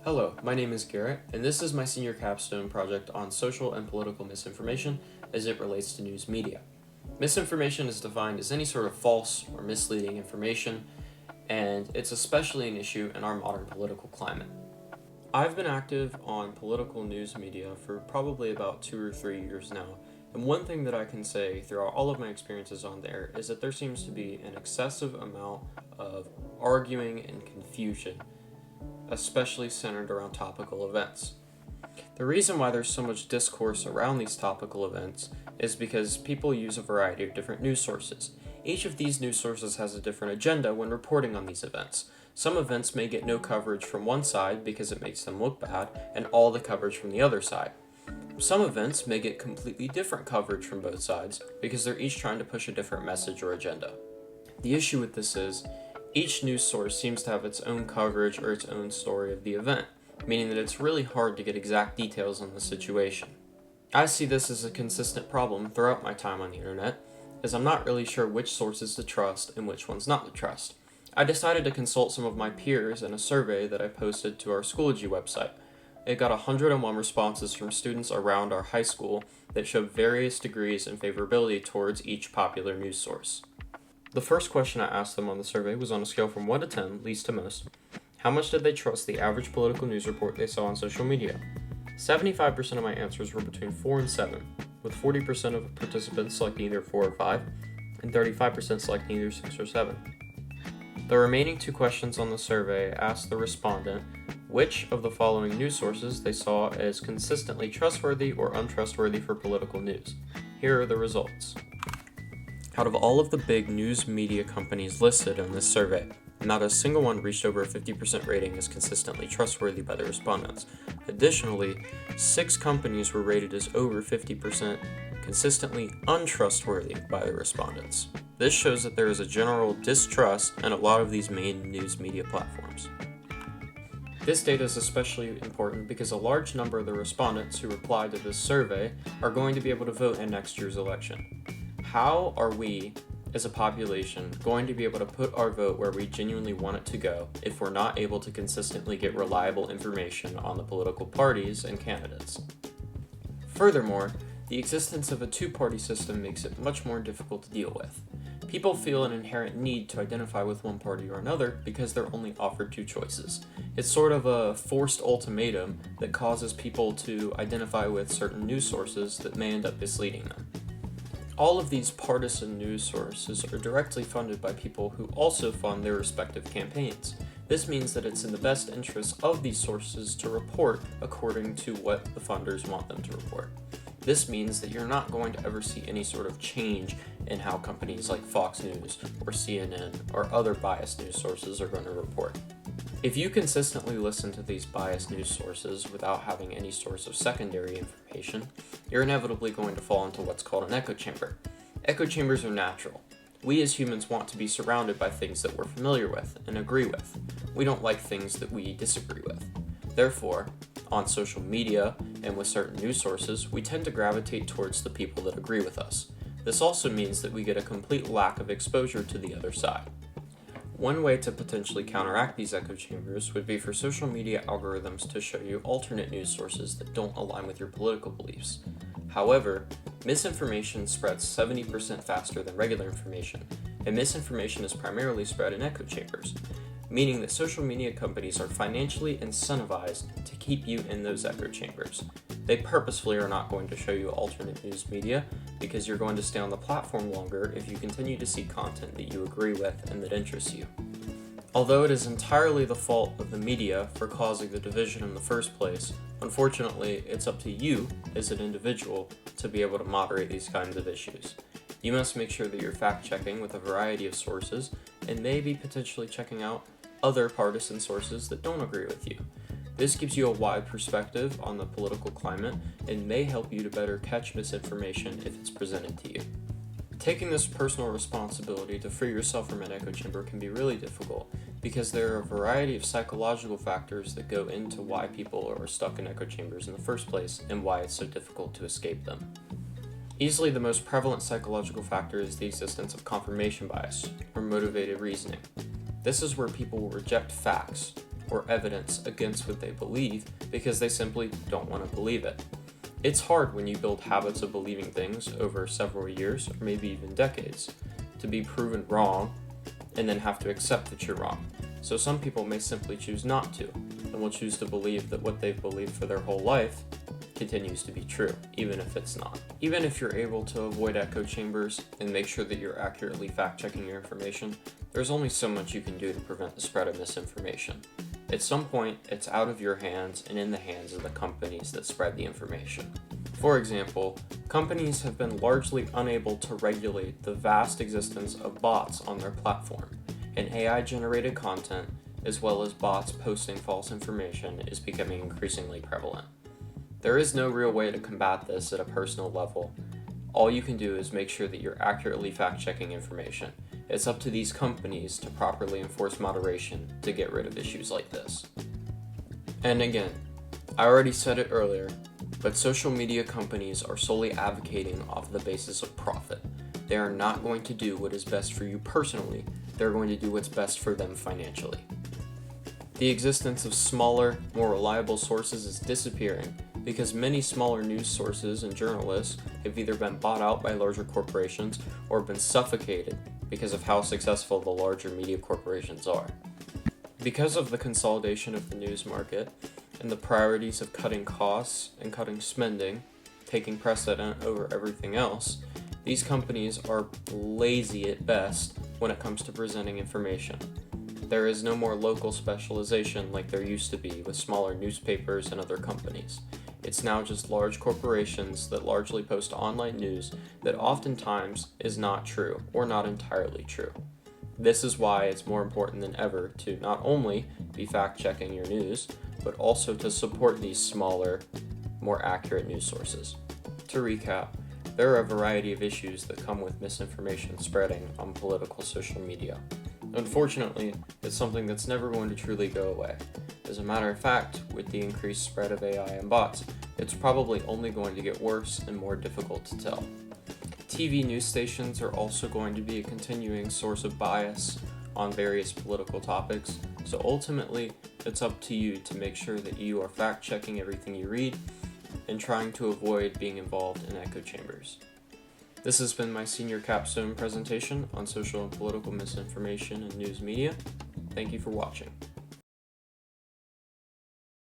Hello, my name is Garrett, and this is my senior capstone project on social and political misinformation as it relates to news media. Misinformation is defined as any sort of false or misleading information, and it's especially an issue in our modern political climate. I've been active on political news media for probably about 2 or 3 years now, and one thing that I can say throughout all of my experiences on there is that there seems to be an excessive amount of arguing and confusion, especially centered around topical events. The reason why there's so much discourse around these topical events is because people use a variety of different news sources. Each of these news sources has a different agenda when reporting on these events. Some events may get no coverage from one side because it makes them look bad, and all the coverage from the other side. Some events may get completely different coverage from both sides because they're each trying to push a different message or agenda. The issue with this is, each news source seems to have its own coverage or its own story of the event, meaning that it's really hard to get exact details on the situation. I see this as a consistent problem throughout my time on the internet, as I'm not really sure which sources to trust and which ones not to trust. I decided to consult some of my peers in a survey that I posted to our Schoology website. It got 101 responses from students around our high school that showed various degrees and favorability towards each popular news source. The first question I asked them on the survey was on a scale from 1 to 10, least to most, how much did they trust the average political news report they saw on social media? 75% of my answers were between 4 and 7, with 40% of participants selecting either 4 or 5, and 35% selecting either 6 or 7. The remaining 2 questions on the survey asked the respondent which of the following news sources they saw as consistently trustworthy or untrustworthy for political news. Here are the results. Out of all of the big news media companies listed in this survey, not a single one reached over a 50% rating as consistently trustworthy by the respondents. Additionally, 6 companies were rated as over 50% consistently untrustworthy by the respondents. This shows that there is a general distrust in a lot of these main news media platforms. This data is especially important because a large number of the respondents who replied to this survey are going to be able to vote in next year's election. How are we, as a population, going to be able to put our vote where we genuinely want it to go if we're not able to consistently get reliable information on the political parties and candidates? Furthermore, the existence of a two-party system makes it much more difficult to deal with. People feel an inherent need to identify with one party or another because they're only offered 2 choices. It's sort of a forced ultimatum that causes people to identify with certain news sources that may end up misleading them. All of these partisan news sources are directly funded by people who also fund their respective campaigns. This means that it's in the best interest of these sources to report according to what the funders want them to report. This means that you're not going to ever see any sort of change in how companies like Fox News or CNN or other biased news sources are going to report. If you consistently listen to these biased news sources without having any source of secondary information, you're inevitably going to fall into what's called an echo chamber. Echo chambers are natural. We as humans want to be surrounded by things that we're familiar with and agree with. We don't like things that we disagree with. Therefore, on social media and with certain news sources, we tend to gravitate towards the people that agree with us. This also means that we get a complete lack of exposure to the other side. One way to potentially counteract these echo chambers would be for social media algorithms to show you alternate news sources that don't align with your political beliefs. However, misinformation spreads 70% faster than regular information, and misinformation is primarily spread in echo chambers, meaning that social media companies are financially incentivized to keep you in those echo chambers. They purposefully are not going to show you alternate news media because you're going to stay on the platform longer if you continue to see content that you agree with and that interests you. Although it is entirely the fault of the media for causing the division in the first place, unfortunately, it's up to you as an individual to be able to moderate these kinds of issues. You must make sure that you're fact-checking with a variety of sources and maybe potentially checking out other partisan sources that don't agree with you. This gives you a wide perspective on the political climate and may help you to better catch misinformation if it's presented to you. Taking this personal responsibility to free yourself from an echo chamber can be really difficult because there are a variety of psychological factors that go into why people are stuck in echo chambers in the first place and why it's so difficult to escape them. Easily the most prevalent psychological factor is the existence of confirmation bias, or motivated reasoning. This is where people will reject facts, or evidence against what they believe because they simply don't want to believe it. It's hard when you build habits of believing things over several years or maybe even decades to be proven wrong and then have to accept that you're wrong. So some people may simply choose not to and will choose to believe that what they've believed for their whole life continues to be true, even if it's not. Even if you're able to avoid echo chambers and make sure that you're accurately fact-checking your information, there's only so much you can do to prevent the spread of misinformation. At some point, it's out of your hands and in the hands of the companies that spread the information. For example, companies have been largely unable to regulate the vast existence of bots on their platform, and AI-generated content, as well as bots posting false information, is becoming increasingly prevalent. There is no real way to combat this at a personal level. All you can do is make sure that you're accurately fact-checking information. It's up to these companies to properly enforce moderation to get rid of issues like this. And again, I already said it earlier, but social media companies are solely advocating off the basis of profit. They are not going to do what is best for you personally, they're going to do what's best for them financially. The existence of smaller, more reliable sources is disappearing because many smaller news sources and journalists have either been bought out by larger corporations or been suffocated because of how successful the larger media corporations are. Because of the consolidation of the news market and the priorities of cutting costs and cutting spending, taking precedent over everything else, these companies are lazy at best when it comes to presenting information. There is no more local specialization like there used to be with smaller newspapers and other companies. It's now just large corporations that largely post online news that oftentimes is not true or not entirely true. This is why it's more important than ever to not only be fact-checking your news, but also to support these smaller, more accurate news sources. To recap, there are a variety of issues that come with misinformation spreading on political social media. Unfortunately, it's something that's never going to truly go away. As a matter of fact, with the increased spread of AI and bots, it's probably only going to get worse and more difficult to tell. TV news stations are also going to be a continuing source of bias on various political topics, so ultimately, it's up to you to make sure that you are fact-checking everything you read and trying to avoid being involved in echo chambers. This has been my senior capstone presentation on social and political misinformation and news media. Thank you for watching.